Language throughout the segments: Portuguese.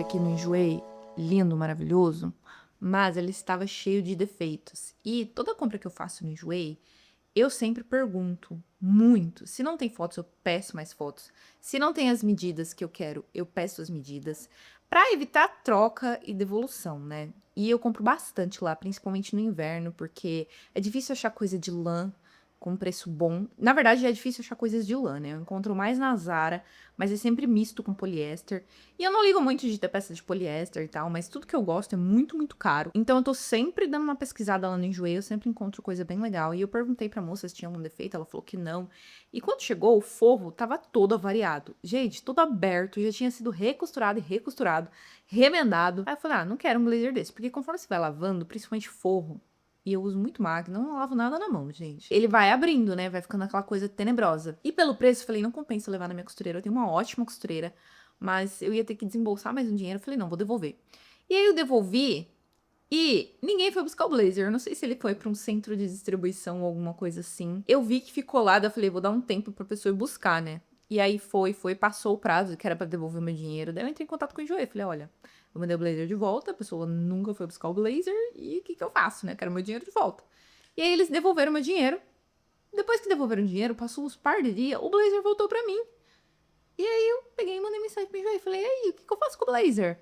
aqui no Enjoei, lindo, maravilhoso, mas ele estava cheio de defeitos. E toda compra que eu faço no Enjoei, eu sempre pergunto muito. Se não tem fotos, eu peço mais fotos. Se não tem as medidas que eu quero, eu peço as medidas. Pra evitar troca e devolução, né? E eu compro bastante lá, principalmente no inverno, porque é difícil achar coisa de lã com preço bom. Na verdade, é difícil achar coisas de lã, né? Eu encontro mais na Zara, mas é sempre misto com poliéster. E eu não ligo muito de ter peça de poliéster e tal, mas tudo que eu gosto é muito, muito caro. Então eu tô sempre dando uma pesquisada lá no Enjoei, eu sempre encontro coisa bem legal. E eu perguntei pra moça se tinha algum defeito, ela falou que não. E quando chegou, o forro tava todo avariado. Gente, todo aberto, já tinha sido recosturado e recosturado, remendado. Aí eu falei, não quero um blazer desse, porque conforme você vai lavando, principalmente forro, e eu uso muito máquina, não lavo nada na mão, gente. Ele vai abrindo, né? Vai ficando aquela coisa tenebrosa. E pelo preço, eu falei, não compensa levar na minha costureira. Eu tenho uma ótima costureira, mas eu ia ter que desembolsar mais um dinheiro. Eu falei, não, vou devolver. E aí eu devolvi e ninguém foi buscar o blazer. Eu não sei se ele foi pra um centro de distribuição ou alguma coisa assim. Eu vi que ficou lá, daí eu falei, vou dar um tempo pra pessoa ir buscar, né? E aí foi, passou o prazo, que era pra devolver o meu dinheiro. Daí eu entrei em contato com o Enjoei. Falei, olha, eu mandei o blazer de volta, a pessoa nunca foi buscar o blazer, e o que eu faço, né? Quero meu dinheiro de volta. E aí eles devolveram meu dinheiro. Depois que devolveram o dinheiro, passou uns par de dias, o blazer voltou pra mim. E aí eu peguei e mandei mensagem pro Enjoei e falei, e aí, o que eu faço com o blazer?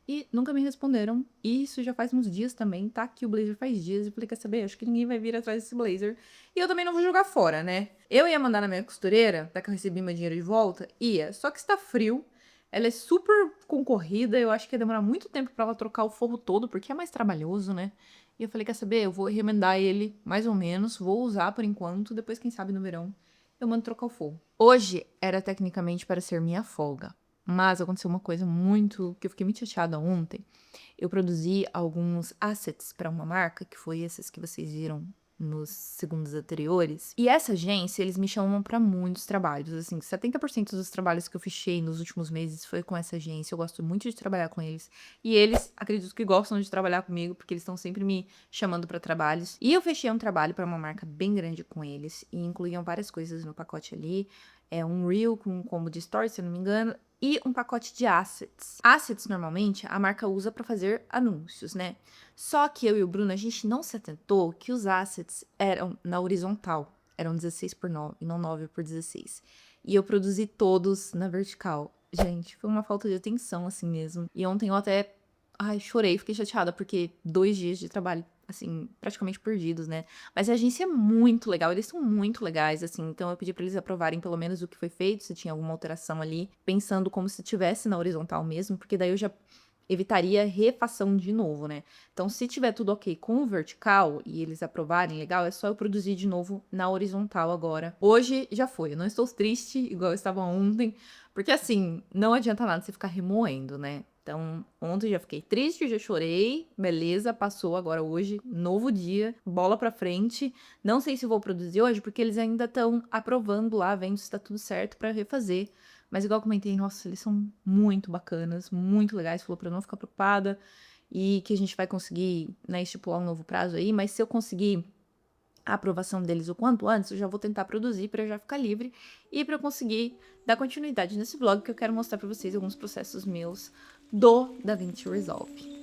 E nunca me responderam. E isso já faz uns dias também, tá? Que o blazer faz dias. E falei, quer saber? Acho que ninguém vai vir atrás desse blazer. E eu também não vou jogar fora, né? Eu ia mandar na minha costureira, até que eu recebi meu dinheiro de volta. Ia. Só que está frio. Ela é super concorrida. Eu acho que ia demorar muito tempo pra ela trocar o forro todo, porque é mais trabalhoso, né? E eu falei, quer saber? Eu vou remendar ele, mais ou menos. Vou usar por enquanto. Depois, quem sabe, no verão, eu mando trocar o forro. Hoje era tecnicamente para ser minha folga. Mas aconteceu uma coisa muito que eu fiquei muito chateada ontem. Eu produzi alguns assets para uma marca, que foi esses que vocês viram nos segundos anteriores. E essa agência, eles me chamam para muitos trabalhos. Assim, 70% dos trabalhos que eu fechei nos últimos meses foi com essa agência. Eu gosto muito de trabalhar com eles. E eles, acredito que gostam de trabalhar comigo, porque eles estão sempre me chamando para trabalhos. E eu fechei um trabalho para uma marca bem grande com eles. E incluíam várias coisas no pacote ali. É um reel com um combo de stories, se eu não me engano, e um pacote de assets. Assets, normalmente, a marca usa para fazer anúncios, né? Só que eu e o Bruno, a gente não se atentou que os assets eram na horizontal. Eram 16 por 9 e não 9 por 16. E eu produzi todos na vertical. Gente, foi uma falta de atenção, assim mesmo. E ontem eu até, chorei, fiquei chateada, porque 2 dias de trabalho, assim, praticamente perdidos, né? Mas a agência é muito legal, eles são muito legais, assim, então eu pedi pra eles aprovarem pelo menos o que foi feito, se tinha alguma alteração ali, pensando como se tivesse na horizontal mesmo, porque daí eu já evitaria refação de novo, né? Então, se tiver tudo ok com o vertical e eles aprovarem, legal, é só eu produzir de novo na horizontal agora. Hoje já foi, eu não estou triste igual eu estava ontem, porque assim, não adianta nada você ficar remoendo, né? Então, ontem já fiquei triste, já chorei, beleza, passou agora hoje, novo dia, bola pra frente. Não sei se vou produzir hoje, porque eles ainda estão aprovando lá, vendo se tá tudo certo pra refazer. Mas igual eu comentei, nossa, eles são muito bacanas, muito legais, falou pra eu não ficar preocupada e que a gente vai conseguir, né, estipular um novo prazo aí, mas se eu conseguir a aprovação deles o quanto antes, eu já vou tentar produzir para eu já ficar livre e para eu conseguir dar continuidade nesse vlog, que eu quero mostrar para vocês alguns processos meus do DaVinci Resolve.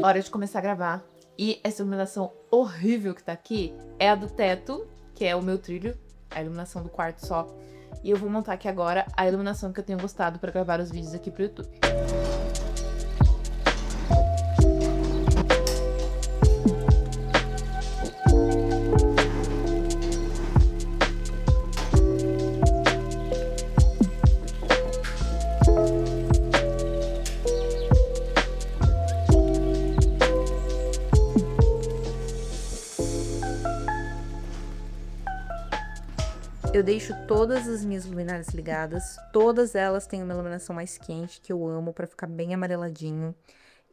Hora de começar a gravar. E essa iluminação horrível que tá aqui é a do teto, que é o meu trilho, a iluminação do quarto só. E eu vou montar aqui agora a iluminação que eu tenho gostado pra gravar os vídeos aqui pro YouTube. Eu deixo todas as minhas luminárias ligadas, todas elas têm uma iluminação mais quente, que eu amo, pra ficar bem amareladinho.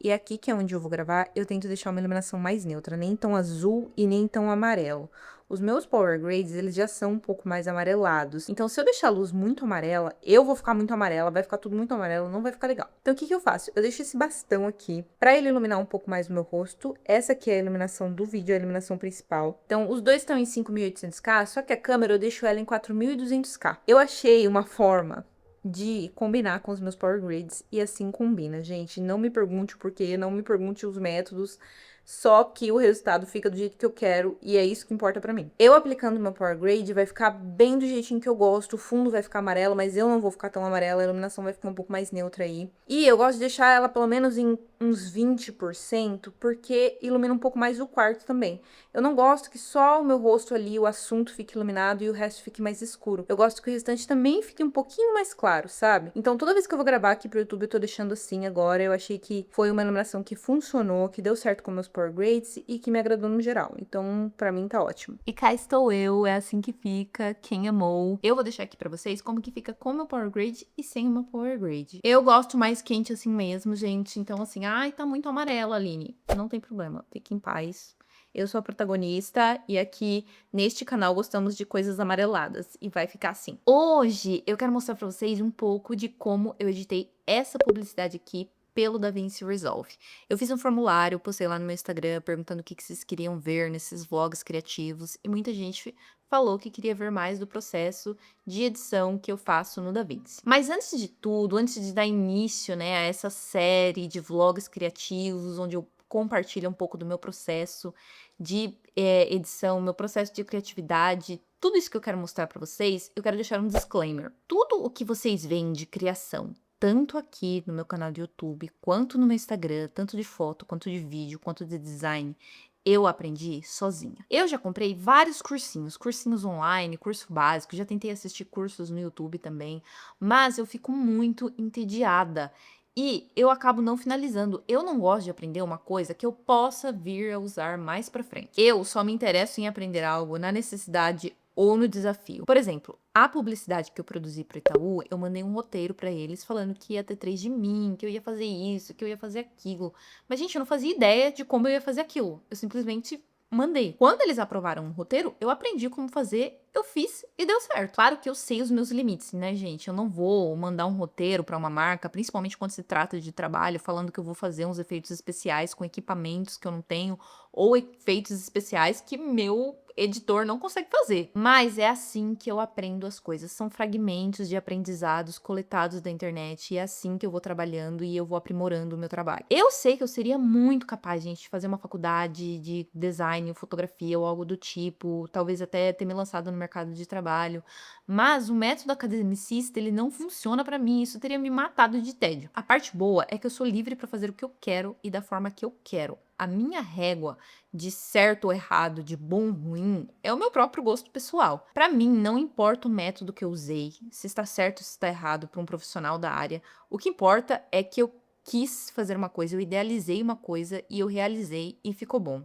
E aqui, que é onde eu vou gravar, eu tento deixar uma iluminação mais neutra, nem tão azul e nem tão amarelo. Os meus Power Grades, eles já são um pouco mais amarelados. Então, se eu deixar a luz muito amarela, eu vou ficar muito amarela, vai ficar tudo muito amarelo, não vai ficar legal. Então, o que que eu faço? Eu deixo esse bastão aqui, pra ele iluminar um pouco mais o meu rosto. Essa aqui é a iluminação do vídeo, a iluminação principal. Então, os dois estão em 5800K, só que a câmera eu deixo ela em 4200K. Eu achei uma forma de combinar com os meus Power Grids, e assim combina, gente. Não me pergunte o porquê, não me pergunte os métodos, só que o resultado fica do jeito que eu quero, e é isso que importa pra mim. Eu aplicando meu Power Grade vai ficar bem do jeitinho que eu gosto, o fundo vai ficar amarelo, mas eu não vou ficar tão amarela, a iluminação vai ficar um pouco mais neutra aí. E eu gosto de deixar ela pelo menos em uns 20%, porque ilumina um pouco mais o quarto também. Eu não gosto que só o meu rosto ali, o assunto, fique iluminado e o resto fique mais escuro. Eu gosto que o restante também fique um pouquinho mais claro, sabe? Então, toda vez que eu vou gravar aqui pro YouTube, eu tô deixando assim agora. Eu achei que foi uma iluminação que funcionou, que deu certo com meus Power Grades e que me agradou no geral. Então, pra mim, tá ótimo. E cá estou eu, é assim que fica, quem amou. Eu vou deixar aqui pra vocês como que fica com o meu Power Grade e sem o meu Power Grade. Eu gosto mais quente assim mesmo, gente. Então, assim, ai, tá muito amarela, Aline. Não tem problema, fique em paz. Eu sou a protagonista e aqui neste canal gostamos de coisas amareladas e vai ficar assim. Hoje eu quero mostrar pra vocês um pouco de como eu editei essa publicidade aqui pelo DaVinci Resolve. Eu fiz um formulário, postei lá no meu Instagram perguntando o que vocês queriam ver nesses vlogs criativos e muita gente falou que queria ver mais do processo de edição que eu faço no DaVinci. Mas antes de tudo, antes de dar início, né, a essa série de vlogs criativos onde eu compartilho um pouco do meu processo de edição, meu processo de criatividade, tudo isso que eu quero mostrar para vocês, eu quero deixar um disclaimer. Tudo o que vocês veem de criação, tanto aqui no meu canal de YouTube, quanto no meu Instagram, tanto de foto, quanto de vídeo, quanto de design, eu aprendi sozinha. Eu já comprei vários cursinhos online, curso básico, já tentei assistir cursos no YouTube também, mas eu fico muito entediada. E eu acabo não finalizando. Eu não gosto de aprender uma coisa que eu possa vir a usar mais pra frente. Eu só me interesso em aprender algo na necessidade ou no desafio. Por exemplo, a publicidade que eu produzi para Itaú, eu mandei um roteiro para eles falando que ia ter 3 de mim, que eu ia fazer isso, que eu ia fazer aquilo. Mas, gente, eu não fazia ideia de como eu ia fazer aquilo. Eu simplesmente mandei. Quando eles aprovaram o roteiro, eu aprendi como fazer, eu fiz e deu certo. Claro que eu sei os meus limites, né, gente? Eu não vou mandar um roteiro para uma marca, principalmente quando se trata de trabalho, falando que eu vou fazer uns efeitos especiais com equipamentos que eu não tenho, ou efeitos especiais que meu editor não consegue fazer. Mas é assim que eu aprendo as coisas. São fragmentos de aprendizados coletados da internet e é assim que eu vou trabalhando e eu vou aprimorando o meu trabalho. Eu sei que eu seria muito capaz, gente, de fazer uma faculdade de design, fotografia ou algo do tipo, talvez até ter me lançado no mercado de trabalho, mas o método academicista, ele não funciona pra mim, isso teria me matado de tédio. A parte boa é que eu sou livre pra fazer o que eu quero e da forma que eu quero. A minha régua de certo ou errado, de bom ou ruim, é o meu próprio gosto pessoal. Pra mim, não importa o método que eu usei, se está certo ou se está errado para um profissional da área, o que importa é que eu quis fazer uma coisa, eu idealizei uma coisa e eu realizei e ficou bom.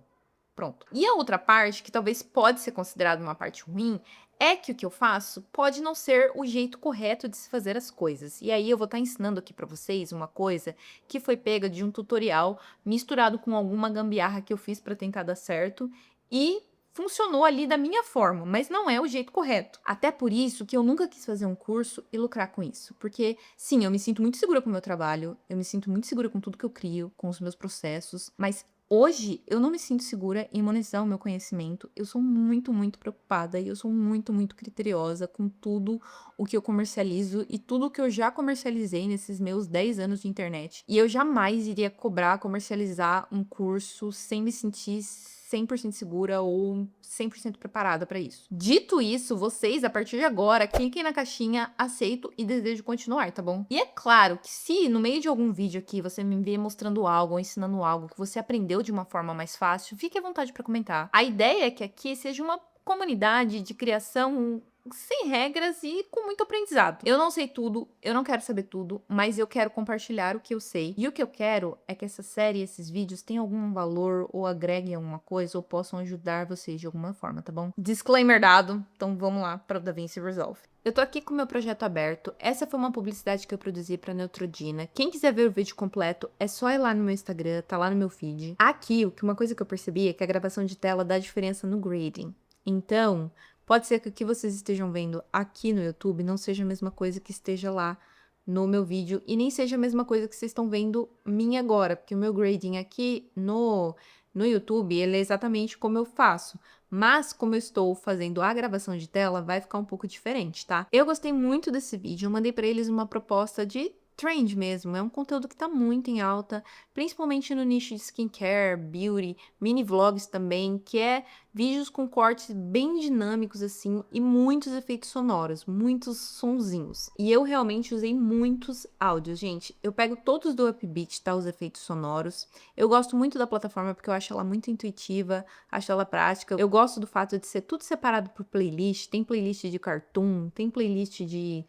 Pronto. E a outra parte, que talvez pode ser considerada uma parte ruim, é que o que eu faço pode não ser o jeito correto de se fazer as coisas. E aí eu vou estar ensinando aqui pra vocês uma coisa que foi pega de um tutorial misturado com alguma gambiarra que eu fiz pra tentar dar certo e funcionou ali da minha forma, mas não é o jeito correto. Até por isso que eu nunca quis fazer um curso e lucrar com isso. Porque, sim, eu me sinto muito segura com o meu trabalho, eu me sinto muito segura com tudo que eu crio, com os meus processos, mas hoje, eu não me sinto segura em monetizar o meu conhecimento. Eu sou muito, muito preocupada e eu sou muito, muito criteriosa com tudo o que eu comercializo e tudo o que eu já comercializei nesses meus 10 anos de internet. E eu jamais iria cobrar, comercializar um curso sem me sentir 100% segura ou 100% preparada para isso. Dito isso, vocês, a partir de agora, cliquem na caixinha aceito e desejo continuar, tá bom? E é claro que se no meio de algum vídeo aqui você me vê mostrando algo ou ensinando algo que você aprendeu de uma forma mais fácil, fique à vontade para comentar. A ideia é que aqui seja uma comunidade de criação sem regras e com muito aprendizado. Eu não sei tudo, eu não quero saber tudo, mas eu quero compartilhar o que eu sei. E o que eu quero é que essa série, esses vídeos tenham algum valor ou agreguem alguma coisa ou possam ajudar vocês de alguma forma, tá bom? Disclaimer dado, então vamos lá para o DaVinci Resolve. Eu tô aqui com o meu projeto aberto. Essa foi uma publicidade que eu produzi para Neutrogena. Quem quiser ver o vídeo completo, é só ir lá no meu Instagram, tá lá no meu feed. Aqui, uma coisa que eu percebi é que a gravação de tela dá diferença no grading. Então, pode ser que o que vocês estejam vendo aqui no YouTube não seja a mesma coisa que esteja lá no meu vídeo e nem seja a mesma coisa que vocês estão vendo minha agora, porque o meu grading aqui no YouTube, ele é exatamente como eu faço. Mas, como eu estou fazendo a gravação de tela, vai ficar um pouco diferente, tá? Eu gostei muito desse vídeo, eu mandei pra eles uma proposta de trend mesmo. É um conteúdo que tá muito em alta, principalmente no nicho de skincare, beauty, mini vlogs também, que é vídeos com cortes bem dinâmicos assim e muitos efeitos sonoros, muitos sonzinhos. E eu realmente usei muitos áudios, gente. Eu pego todos do Upbeat, tá? Os efeitos sonoros. Eu gosto muito da plataforma porque eu acho ela muito intuitiva, acho ela prática. Eu gosto do fato de ser tudo separado por playlist. Tem playlist de cartoon, tem playlist de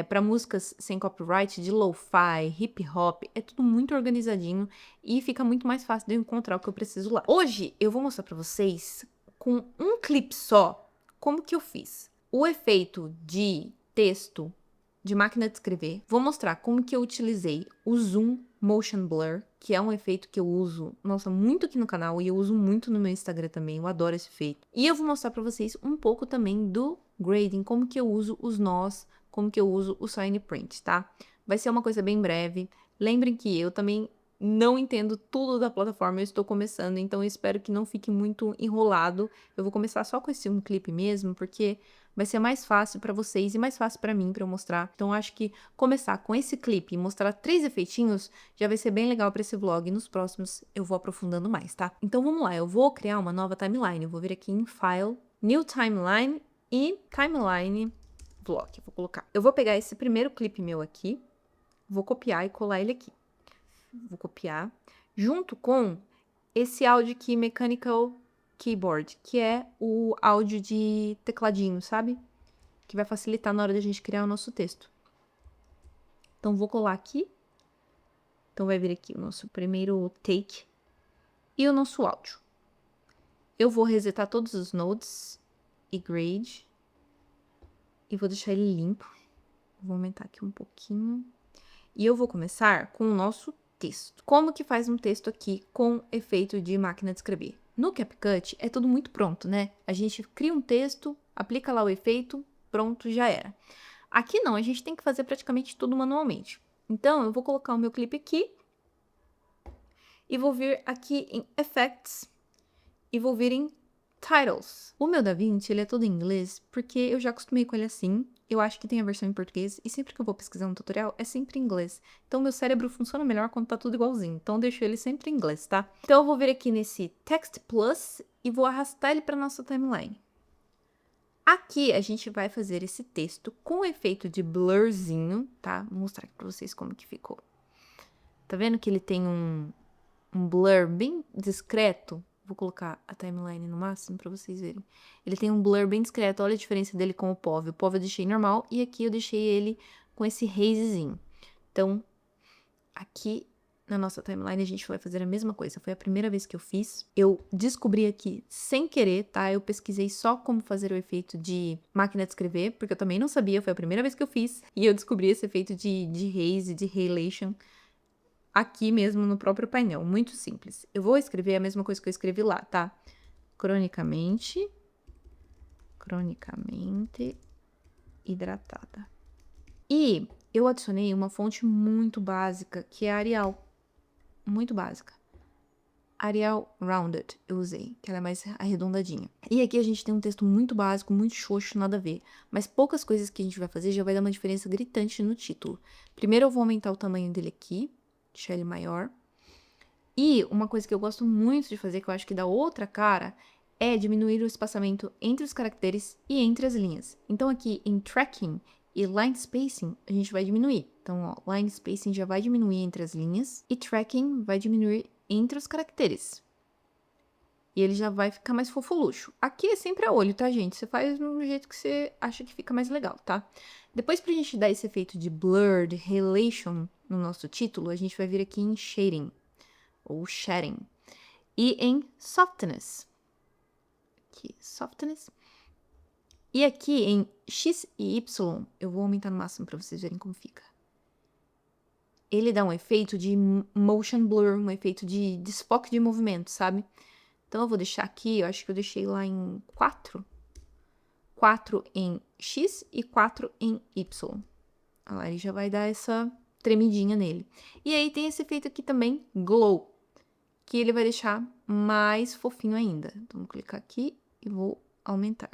para músicas sem copyright, de lo-fi, hip hop, é tudo muito organizadinho e fica muito mais fácil de eu encontrar o que eu preciso lá. Hoje eu vou mostrar para vocês com um clipe só como que eu fiz o efeito de texto de máquina de escrever. Vou mostrar como que eu utilizei o Zoom Motion Blur, que é um efeito que eu uso, nossa, muito aqui no canal e eu uso muito no meu Instagram também, eu adoro esse efeito. E eu vou mostrar para vocês um pouco também do grading, como que eu uso os nós, como que eu uso o Sign Print, tá? Vai ser uma coisa bem breve. Lembrem que eu também não entendo tudo da plataforma, eu estou começando, então eu espero que não fique muito enrolado. Eu vou começar só com esse um clipe mesmo, porque vai ser mais fácil para vocês e mais fácil para mim para eu mostrar. Então acho que começar com esse clipe e mostrar 3 efeitinhos já vai ser bem legal para esse vlog. E nos próximos eu vou aprofundando mais, tá? Então vamos lá, eu vou criar uma nova timeline. Eu vou vir aqui em File, New Timeline e Timeline Vlog. Eu vou colocar. Eu vou pegar esse primeiro clipe meu aqui, vou copiar e colar ele aqui. Vou copiar junto com esse áudio aqui, Mechanical Keyboard, que é o áudio de tecladinho, sabe? Que vai facilitar na hora da gente criar o nosso texto. Então, vou colar aqui. Então, vai vir aqui o nosso primeiro take e o nosso áudio. Eu vou resetar todos os nodes e grade. E vou deixar ele limpo. Vou aumentar aqui um pouquinho. E eu vou começar com o nosso texto. Como que faz um texto aqui com efeito de máquina de escrever? No CapCut é tudo muito pronto, né? A gente cria um texto, aplica lá o efeito, pronto, já era. Aqui não, a gente tem que fazer praticamente tudo manualmente. Então, eu vou colocar o meu clipe aqui e vou vir aqui em Effects e vou vir em Titles. O meu DaVinci, ele é todo em inglês porque eu já acostumei com ele assim. Eu acho que tem a versão em português e sempre que eu vou pesquisar um tutorial é sempre em inglês. Então meu cérebro funciona melhor quando tá tudo igualzinho. Então eu deixo ele sempre em inglês, tá? Então eu vou vir aqui nesse Text Plus e vou arrastar ele para nossa timeline. Aqui a gente vai fazer esse texto com efeito de blurzinho, tá? Vou mostrar aqui pra vocês como que ficou. Tá vendo que ele tem um blur bem discreto? Vou colocar a timeline no máximo pra vocês verem. Ele tem um blur bem discreto, olha a diferença dele com o POV. O POV eu deixei normal e aqui eu deixei ele com esse hazezinho. Então, aqui na nossa timeline a gente vai fazer a mesma coisa. Foi a primeira vez que eu fiz. Eu descobri aqui sem querer, tá? Eu pesquisei só como fazer o efeito de máquina de escrever, porque eu também não sabia, foi a primeira vez que eu fiz. E eu descobri esse efeito de haze, de halation, aqui mesmo no próprio painel, muito simples. Eu vou escrever a mesma coisa que eu escrevi lá, tá? Cronicamente hidratada. E eu adicionei uma fonte muito básica, que é a Arial. Muito básica. Arial Rounded eu usei, que ela é mais arredondadinha. E aqui a gente tem um texto muito básico, muito xoxo, nada a ver. Mas poucas coisas que a gente vai fazer já vai dar uma diferença gritante no título. Primeiro eu vou aumentar o tamanho dele aqui, deixar ele maior. E uma coisa que eu gosto muito de fazer, que eu acho que dá outra cara, é diminuir o espaçamento entre os caracteres e entre as linhas. Então aqui em Tracking e Line Spacing, a gente vai diminuir. Então, ó, Line Spacing já vai diminuir entre as linhas e Tracking vai diminuir entre os caracteres. E ele já vai ficar mais fofolucho. Aqui é sempre a olho, tá, gente? Você faz do jeito que você acha que fica mais legal, tá? Depois, pra gente dar esse efeito de blur, de relation no nosso título, a gente vai vir aqui em shading, ou shading, e em softness. Aqui, softness. E aqui em X e Y, eu vou aumentar no máximo pra vocês verem como fica. Ele dá um efeito de motion blur, um efeito de desfoque de movimento, sabe? Então, eu vou deixar aqui, eu acho que eu deixei lá em 4. 4 em X e 4 em Y. Olha lá, ele já vai dar essa tremidinha nele. E aí, tem esse efeito aqui também, glow, que ele vai deixar mais fofinho ainda. Então, vou clicar aqui e vou aumentar.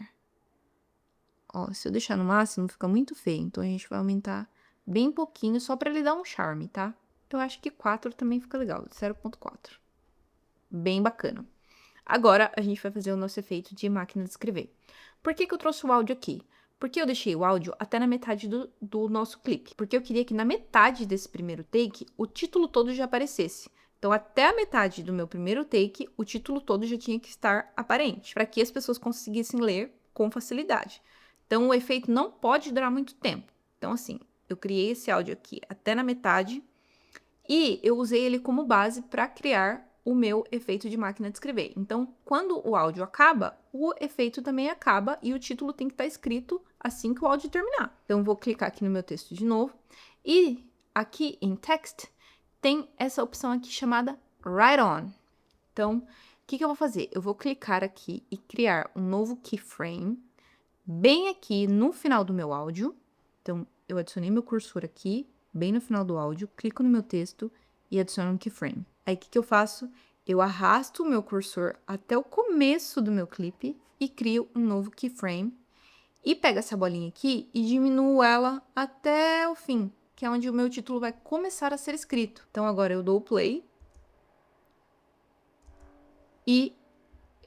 Ó, se eu deixar no máximo, fica muito feio. Então, a gente vai aumentar bem pouquinho, só pra ele dar um charme, tá? Eu acho que 4 também fica legal, 0.4. Bem bacana. Agora, a gente vai fazer o nosso efeito de máquina de escrever. Por que eu trouxe o áudio aqui? Porque eu deixei o áudio até na metade do nosso clipe. Porque eu queria que na metade desse primeiro take, o título todo já aparecesse. Então, até a metade do meu primeiro take, o título todo já tinha que estar aparente, para que as pessoas conseguissem ler com facilidade. Então, o efeito não pode durar muito tempo. Então, assim, eu criei esse áudio aqui até na metade e eu usei ele como base para criar o meu efeito de máquina de escrever. Então, quando o áudio acaba, o efeito também acaba e o título tem que estar escrito assim que o áudio terminar. Então, eu vou clicar aqui no meu texto de novo e aqui em Text tem essa opção aqui chamada Write On. Então, o que eu vou fazer? Eu vou clicar aqui e criar um novo keyframe bem aqui no final do meu áudio. Então, eu adicionei meu cursor aqui, bem no final do áudio, clico no meu texto e adiciono um keyframe. Aí, o que eu faço? Eu arrasto o meu cursor até o começo do meu clipe e crio um novo keyframe. E pego essa bolinha aqui e diminuo ela até o fim, que é onde o meu título vai começar a ser escrito. Então, agora eu dou o play. E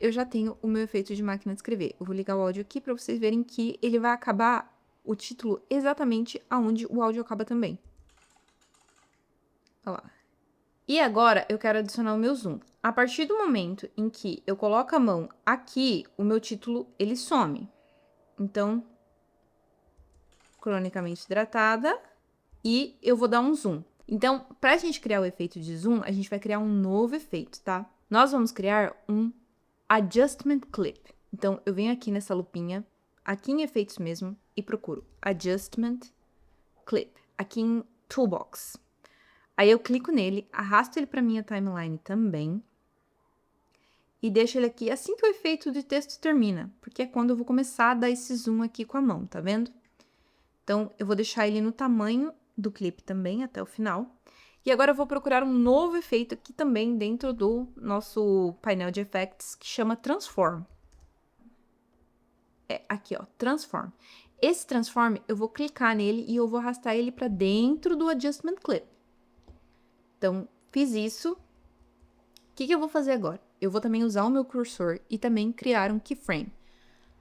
eu já tenho o meu efeito de máquina de escrever. Eu vou ligar o áudio aqui para vocês verem que ele vai acabar o título exatamente aonde o áudio acaba também. Olha lá. E agora eu quero adicionar o meu zoom. A partir do momento em que eu coloco a mão aqui, o meu título ele some. Então, cronicamente hidratada, e eu vou dar um zoom. Então, para a gente criar o efeito de zoom, a gente vai criar um novo efeito, tá? Nós vamos criar um Adjustment Clip. Então, eu venho aqui nessa lupinha, aqui em efeitos mesmo, e procuro Adjustment Clip, aqui em Toolbox. Aí eu clico nele, arrasto ele para minha timeline também, e deixo ele aqui assim que o efeito de texto termina, porque é quando eu vou começar a dar esse zoom aqui com a mão, tá vendo? Então, eu vou deixar ele no tamanho do clipe também, até o final. E agora eu vou procurar um novo efeito aqui também dentro do nosso painel de effects, que chama Transform. É, aqui, ó, Transform. Esse Transform, eu vou clicar nele e eu vou arrastar ele para dentro do Adjustment Clip. Então, fiz isso. O que eu vou fazer agora? Eu vou também usar o meu cursor e também criar um keyframe.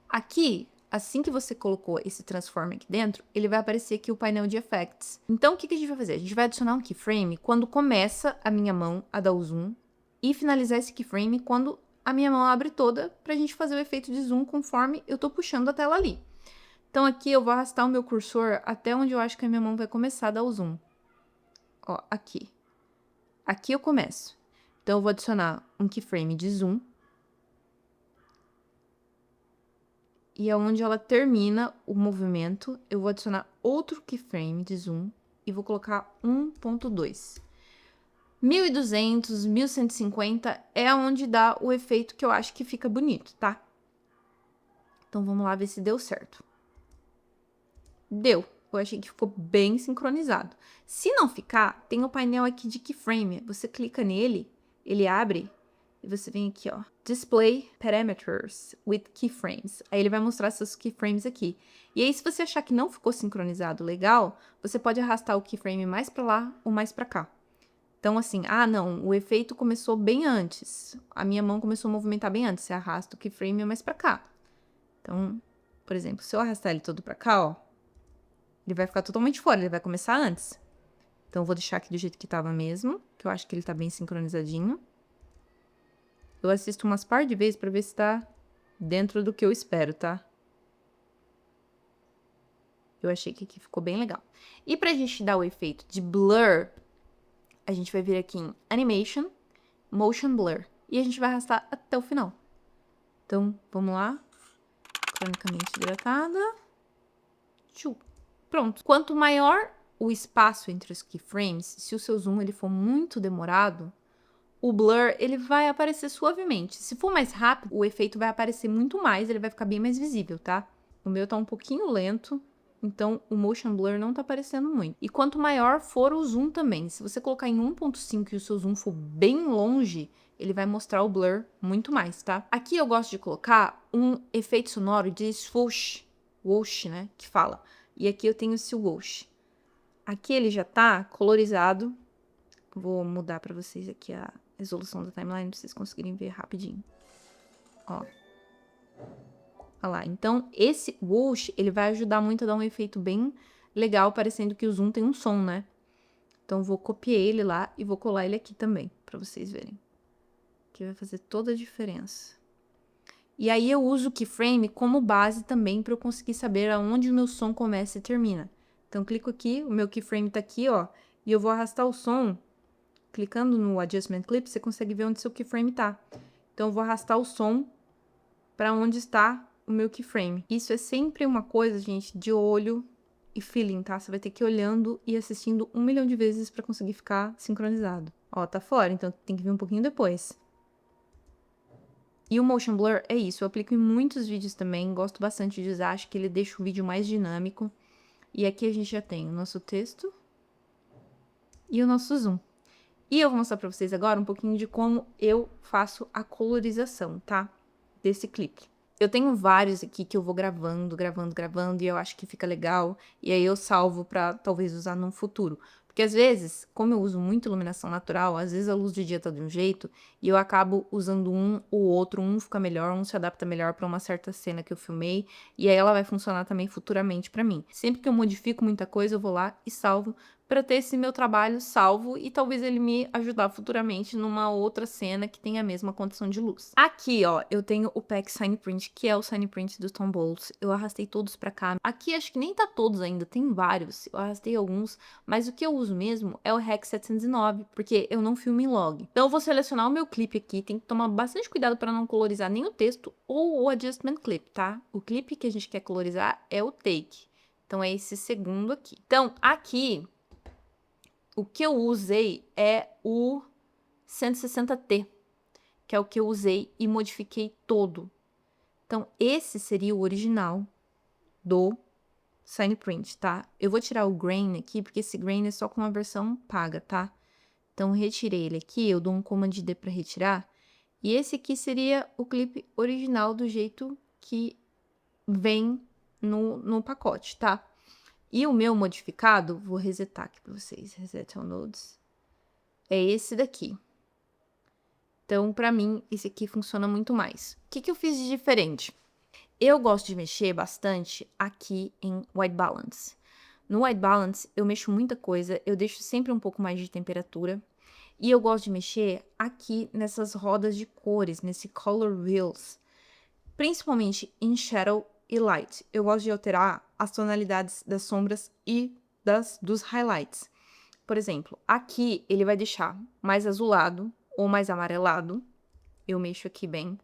Aqui, assim que você colocou esse transform aqui dentro, ele vai aparecer aqui o painel de effects. Então, o que a gente vai fazer? A gente vai adicionar um keyframe quando começa a minha mão a dar o zoom e finalizar esse keyframe quando a minha mão abre toda pra gente fazer o efeito de zoom conforme eu tô puxando a tela ali. Então, aqui eu vou arrastar o meu cursor até onde eu acho que a minha mão vai começar a dar o zoom. Ó, aqui. Aqui eu começo. Então, eu vou adicionar um keyframe de zoom. E aonde ela termina o movimento, eu vou adicionar outro keyframe de zoom e vou colocar 1.2. 1200, 1150 é onde dá o efeito que eu acho que fica bonito, tá? Então, vamos lá ver se deu certo. Deu. Eu achei que ficou bem sincronizado. Se não ficar, tem o painel aqui de keyframe. Você clica nele, ele abre e você vem aqui, ó, Display Parameters with Keyframes. Aí ele vai mostrar seus keyframes aqui. E aí, se você achar que não ficou sincronizado legal, você pode arrastar o keyframe mais pra lá ou mais pra cá. Então, assim, ah, não, o efeito começou bem antes. A minha mão começou a movimentar bem antes. Você arrasta o keyframe mais pra cá. Então, por exemplo, se eu arrastar ele todo pra cá, ó, ele vai ficar totalmente fora, ele vai começar antes. Então, eu vou deixar aqui do jeito que tava mesmo, que eu acho que ele tá bem sincronizadinho. Eu assisto umas par de vezes pra ver se tá dentro do que eu espero, tá? Eu achei que aqui ficou bem legal. E pra gente dar o efeito de blur, a gente vai vir aqui em Animation, Motion Blur. E a gente vai arrastar até o final. Então, vamos lá. Cronicamente hidratada. Tchau. Pronto. Quanto maior o espaço entre os keyframes, se o seu zoom ele for muito demorado, o blur ele vai aparecer suavemente. Se for mais rápido, o efeito vai aparecer muito mais, ele vai ficar bem mais visível, tá? O meu tá um pouquinho lento, então o motion blur não tá aparecendo muito. E quanto maior for o zoom também, se você colocar em 1.5 e o seu zoom for bem longe, ele vai mostrar o blur muito mais, tá? Aqui eu gosto de colocar um efeito sonoro de swoosh, whoosh, né, que fala. E aqui eu tenho esse whoosh. Aqui ele já tá colorizado. Vou mudar pra vocês aqui a resolução da timeline pra vocês conseguirem ver rapidinho. Ó. Olha lá. Então, esse whoosh, ele vai ajudar muito a dar um efeito bem legal, parecendo que o zoom tem um som, né? Então, vou copiar ele lá e vou colar ele aqui também, pra vocês verem. Que vai fazer toda a diferença. E aí, eu uso o keyframe como base também pra eu conseguir saber aonde o meu som começa e termina. Então, clico aqui, o meu keyframe tá aqui, ó. E eu vou arrastar o som. Clicando no Adjustment Clip, você consegue ver onde seu keyframe tá. Então, eu vou arrastar o som para onde está o meu keyframe. Isso é sempre uma coisa, gente, de olho e feeling, tá? Você vai ter que ir olhando e assistindo 1 milhão de vezes para conseguir ficar sincronizado. Ó, tá fora, então tem que vir um pouquinho depois. E o Motion Blur é isso, eu aplico em muitos vídeos também, gosto bastante de usar, acho que ele deixa o vídeo mais dinâmico. E aqui a gente já tem o nosso texto e o nosso zoom. E eu vou mostrar pra vocês agora um pouquinho de como eu faço a colorização, tá? Desse clipe. Eu tenho vários aqui que eu vou gravando, e eu acho que fica legal. E aí eu salvo pra talvez usar num futuro. Porque às vezes, como eu uso muito iluminação natural, às vezes a luz do dia tá de um jeito e eu acabo usando um ou outro, um fica melhor, um se adapta melhor pra uma certa cena que eu filmei, e aí ela vai funcionar também futuramente pra mim. Sempre que eu modifico muita coisa, eu vou lá e salvo para ter esse meu trabalho salvo e talvez ele me ajudar futuramente numa outra cena que tenha a mesma condição de luz. Aqui, ó, eu tenho o pack Sign Print, que é o Sign Print do Tom Bowles. Eu arrastei todos para cá. Aqui acho que nem tá todos ainda, tem vários. Eu arrastei alguns, mas o que eu uso mesmo é o Rec 709, porque eu não filmo em log. Então eu vou selecionar o meu clipe aqui, tem que tomar bastante cuidado para não colorizar nem o texto ou o Adjustment Clip, tá? O clipe que a gente quer colorizar é o Take. Então é esse segundo aqui. Então, aqui o que eu usei é o 160T, que é o que eu usei e modifiquei todo. Então, esse seria o original do Sign Print, tá? Eu vou tirar o grain aqui, porque esse grain é só com a versão paga, tá? Então, retirei ele aqui, eu dou um Command D para retirar. E esse aqui seria o clipe original do jeito que vem no pacote, tá? E o meu modificado, vou resetar aqui para vocês, Reset All Nodes. É esse daqui. Então, pra mim, esse aqui funciona muito mais. O que eu fiz de diferente? Eu gosto de mexer bastante aqui em White Balance. No White Balance, eu mexo muita coisa, eu deixo sempre um pouco mais de temperatura. E eu gosto de mexer aqui nessas rodas de cores, nesse Color Wheels. Principalmente em Shadow e Light. Eu gosto de alterar as tonalidades das sombras e dos highlights. Por exemplo, aqui ele vai deixar mais azulado ou mais amarelado. Eu mexo aqui bem.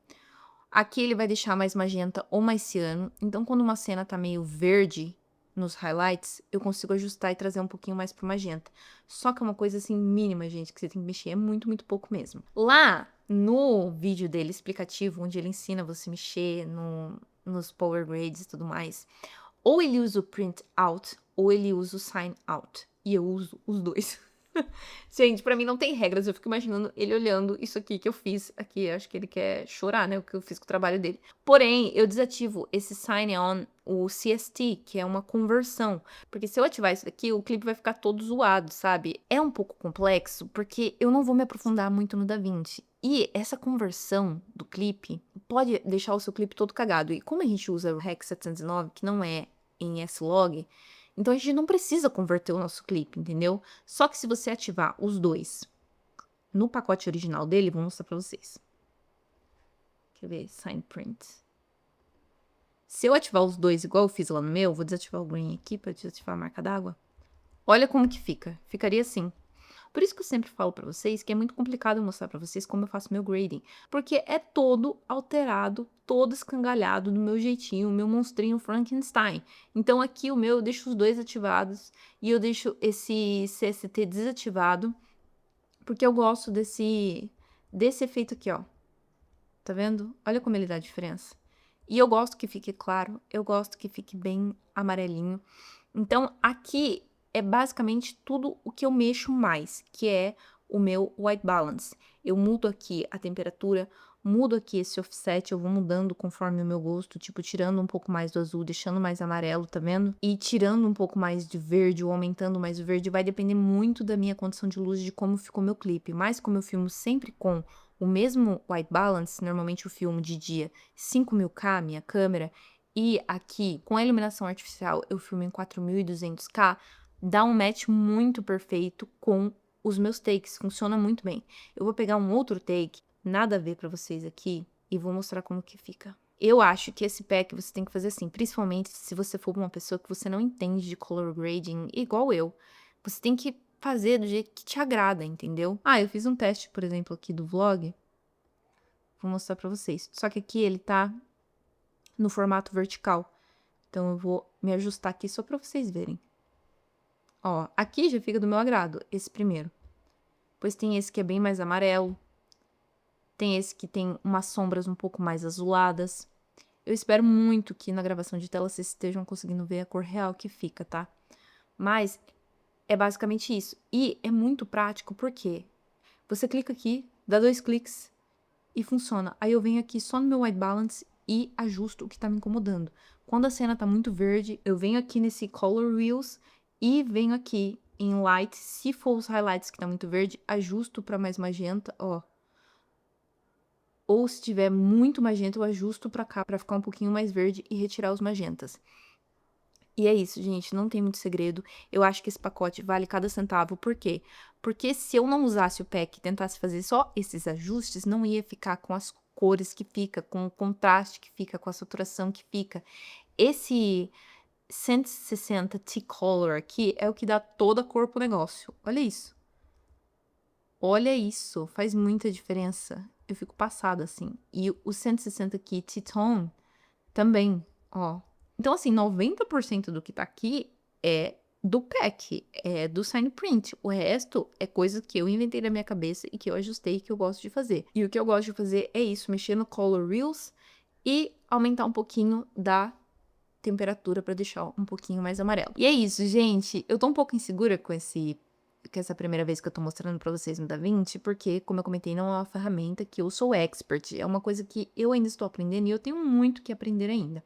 Aqui ele vai deixar mais magenta ou mais ciano. Então, quando uma cena tá meio verde nos highlights, eu consigo ajustar e trazer um pouquinho mais pro magenta. Só que é uma coisa assim mínima, gente, que você tem que mexer. É muito, muito pouco mesmo. Lá no vídeo dele explicativo, onde ele ensina você mexer nos power grades e tudo mais, ou ele usa o print out, ou ele usa o sign out. E eu uso os dois. Gente, pra mim não tem regras, eu fico imaginando ele olhando isso aqui que eu fiz aqui, acho que ele quer chorar, né, o que eu fiz com o trabalho dele. Porém, eu desativo esse sign on, o CST, que é uma conversão, porque se eu ativar isso daqui, o clipe vai ficar todo zoado, sabe? É um pouco complexo, porque eu não vou me aprofundar muito no DaVinci. E essa conversão do clipe pode deixar o seu clipe todo cagado. E como a gente usa o Rec 709, que não é em S-Log, então a gente não precisa converter o nosso clipe, entendeu? Só que se você ativar os dois no pacote original dele, vou mostrar pra vocês. Quer ver? Sign print. Se eu ativar os dois igual eu fiz lá no meu, vou desativar o green aqui para desativar a marca d'água. Olha como que fica. Ficaria assim. Por isso que eu sempre falo para vocês que é muito complicado eu mostrar para vocês como eu faço meu grading, porque é todo alterado, todo escangalhado do meu jeitinho, o meu monstrinho Frankenstein. Então aqui o meu eu deixo os dois ativados e eu deixo esse CST desativado, porque eu gosto desse efeito aqui, ó. Tá vendo? Olha como ele dá diferença. E eu gosto que fique claro, eu gosto que fique bem amarelinho. Então, aqui é basicamente tudo o que eu mexo mais, que é o meu white balance. Eu mudo aqui a temperatura, mudo aqui esse offset, eu vou mudando conforme o meu gosto, tipo, tirando um pouco mais do azul, deixando mais amarelo, tá vendo? E tirando um pouco mais de verde ou aumentando mais o verde, vai depender muito da minha condição de luz, de como ficou meu clipe. Mas como eu filmo sempre com o mesmo white balance, normalmente eu filmo de dia 5000K, minha câmera, e aqui, com a iluminação artificial, eu filmo em 4200K, dá um match muito perfeito com os meus takes, funciona muito bem. Eu vou pegar um outro take, nada a ver pra vocês aqui, e vou mostrar como que fica. Eu acho que esse pack você tem que fazer assim, principalmente se você for uma pessoa que você não entende de color grading, igual eu. Você tem que fazer do jeito que te agrada, entendeu? Ah, eu fiz um teste, por exemplo, aqui do vlog. Vou mostrar pra vocês. Só que aqui ele tá no formato vertical. Então, eu vou me ajustar aqui só pra vocês verem. Ó, aqui já fica do meu agrado, esse primeiro. Depois tem esse que é bem mais amarelo. Tem esse que tem umas sombras um pouco mais azuladas. Eu espero muito que na gravação de tela vocês estejam conseguindo ver a cor real que fica, tá? Mas é basicamente isso. E é muito prático porque você clica aqui, dá 2 cliques e funciona. Aí eu venho aqui só no meu white balance e ajusto o que tá me incomodando. Quando a cena tá muito verde, eu venho aqui nesse color wheels e venho aqui em light. Se for os highlights que tá muito verde, ajusto pra mais magenta, ó. Ou se tiver muito magenta, eu ajusto pra cá pra ficar um pouquinho mais verde e retirar os magentas. E é isso, gente, não tem muito segredo. Eu acho que esse pacote vale cada centavo. Por quê? Porque se eu não usasse o pack e tentasse fazer só esses ajustes, não ia ficar com as cores que fica, com o contraste que fica, com a saturação que fica. Esse 160 T-Color aqui é o que dá toda a cor pro negócio. Olha isso. Olha isso, faz muita diferença. Eu fico passada, assim. E o 160 aqui, T-Tone, também, ó. Então, assim, 90% do que tá aqui é do pack, é do sign print. O resto é coisa que eu inventei na minha cabeça e que eu ajustei e que eu gosto de fazer. E o que eu gosto de fazer é isso, mexer no color reels e aumentar um pouquinho da temperatura pra deixar um pouquinho mais amarelo. E é isso, gente. Eu tô um pouco insegura com essa primeira vez que eu tô mostrando pra vocês no DaVinci, porque, como eu comentei, não é uma ferramenta que eu sou expert, é uma coisa que eu ainda estou aprendendo e eu tenho muito que aprender ainda.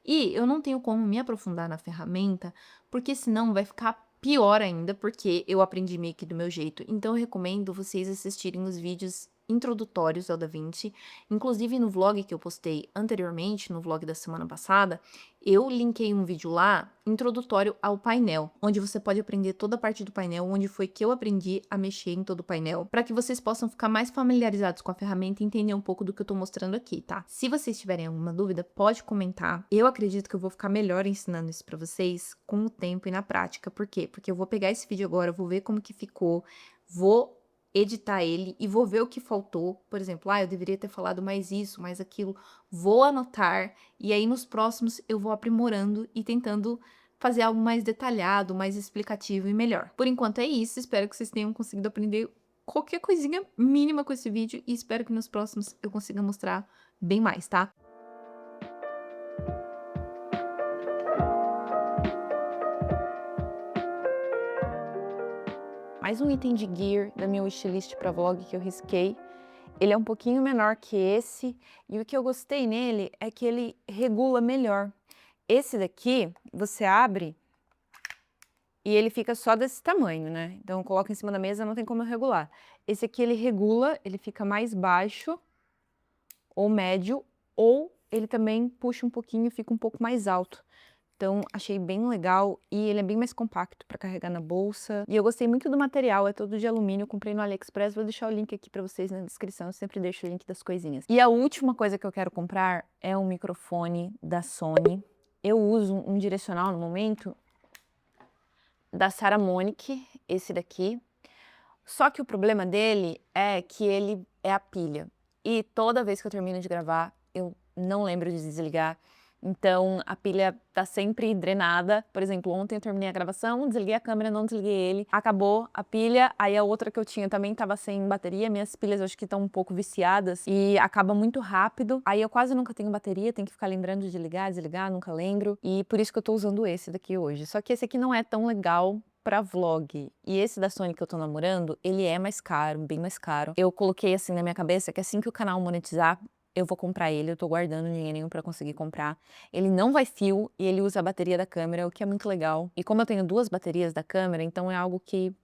E eu não tenho como me aprofundar na ferramenta, porque senão vai ficar pior ainda, porque eu aprendi meio que do meu jeito. Então eu recomendo vocês assistirem os vídeos introdutórios ao DaVinci. Inclusive no vlog que eu postei anteriormente, no vlog da semana passada, eu linkei um vídeo lá introdutório ao painel, onde você pode aprender toda a parte do painel, onde foi que eu aprendi a mexer em todo o painel, para que vocês possam ficar mais familiarizados com a ferramenta e entender um pouco do que eu tô mostrando aqui, tá? Se vocês tiverem alguma dúvida, pode comentar. Eu acredito que eu vou ficar melhor ensinando isso para vocês com o tempo e na prática. Por quê? Porque eu vou pegar esse vídeo agora, vou ver como que ficou, vou editar ele e vou ver o que faltou. Por exemplo, eu deveria ter falado mais isso, mais aquilo. Vou anotar e aí nos próximos eu vou aprimorando e tentando fazer algo mais detalhado, mais explicativo e melhor. Por enquanto é isso, espero que vocês tenham conseguido aprender qualquer coisinha mínima com esse vídeo e espero que nos próximos eu consiga mostrar bem mais, tá? Mais um item de gear da minha wishlist para vlog que eu risquei. Ele é um pouquinho menor que esse, e o que eu gostei nele é que ele regula melhor. Esse daqui, você abre e ele fica só desse tamanho, né? Então, eu coloco em cima da mesa, não tem como eu regular. Esse aqui ele regula, ele fica mais baixo, ou médio, ou ele também puxa um pouquinho e fica um pouco mais alto. então achei bem legal e ele é bem mais compacto para carregar na bolsa. E eu gostei muito do material, é todo de alumínio, comprei no AliExpress, vou deixar o link aqui para vocês na descrição, eu sempre deixo o link das coisinhas. E a última coisa que eu quero comprar é um microfone da Sony. Eu uso um direcional no momento da Saramonic, esse daqui. Só que o problema dele é que ele é a pilha. E toda vez que eu termino de gravar, eu não lembro de desligar. Então a pilha tá sempre drenada. Por exemplo, ontem eu terminei a gravação, desliguei a câmera, não desliguei ele. Acabou a pilha, aí a outra que eu tinha também tava sem bateria. Minhas pilhas eu acho que estão um pouco viciadas e acaba muito rápido. Aí eu quase nunca tenho bateria, tenho que ficar lembrando de ligar, desligar, nunca lembro. E por isso que eu tô usando esse daqui hoje. Só que esse aqui não é tão legal pra vlog. E esse da Sony que eu tô namorando, ele é mais caro, bem mais caro. Eu coloquei assim na minha cabeça que assim que o canal monetizar, eu vou comprar ele, eu tô guardando dinheirinho pra conseguir comprar. Ele não vai fio e ele usa a bateria da câmera, o que é muito legal. E como eu tenho duas baterias da câmera, então é algo que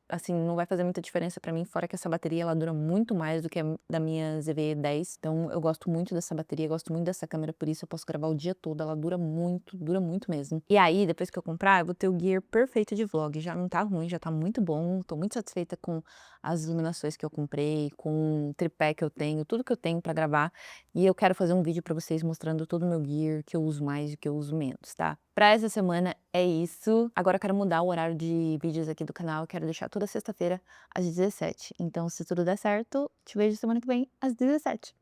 assim, não vai fazer muita diferença pra mim, fora que essa bateria ela dura muito mais do que a da minha ZV-10, então eu gosto muito dessa bateria, gosto muito dessa câmera, por isso eu posso gravar o dia todo, ela dura muito mesmo. E aí, depois que eu comprar, eu vou ter o gear perfeito de vlog, já não tá ruim, já tá muito bom, tô muito satisfeita com as iluminações que eu comprei, com o tripé que eu tenho, tudo que eu tenho pra gravar, e eu quero fazer um vídeo pra vocês mostrando todo o meu gear, que eu uso mais e que eu uso menos, tá? Pra essa semana é isso. Agora eu quero mudar o horário de vídeos aqui do canal. Eu quero deixar toda sexta-feira às 17. Então, se tudo der certo, te vejo semana que vem às 17.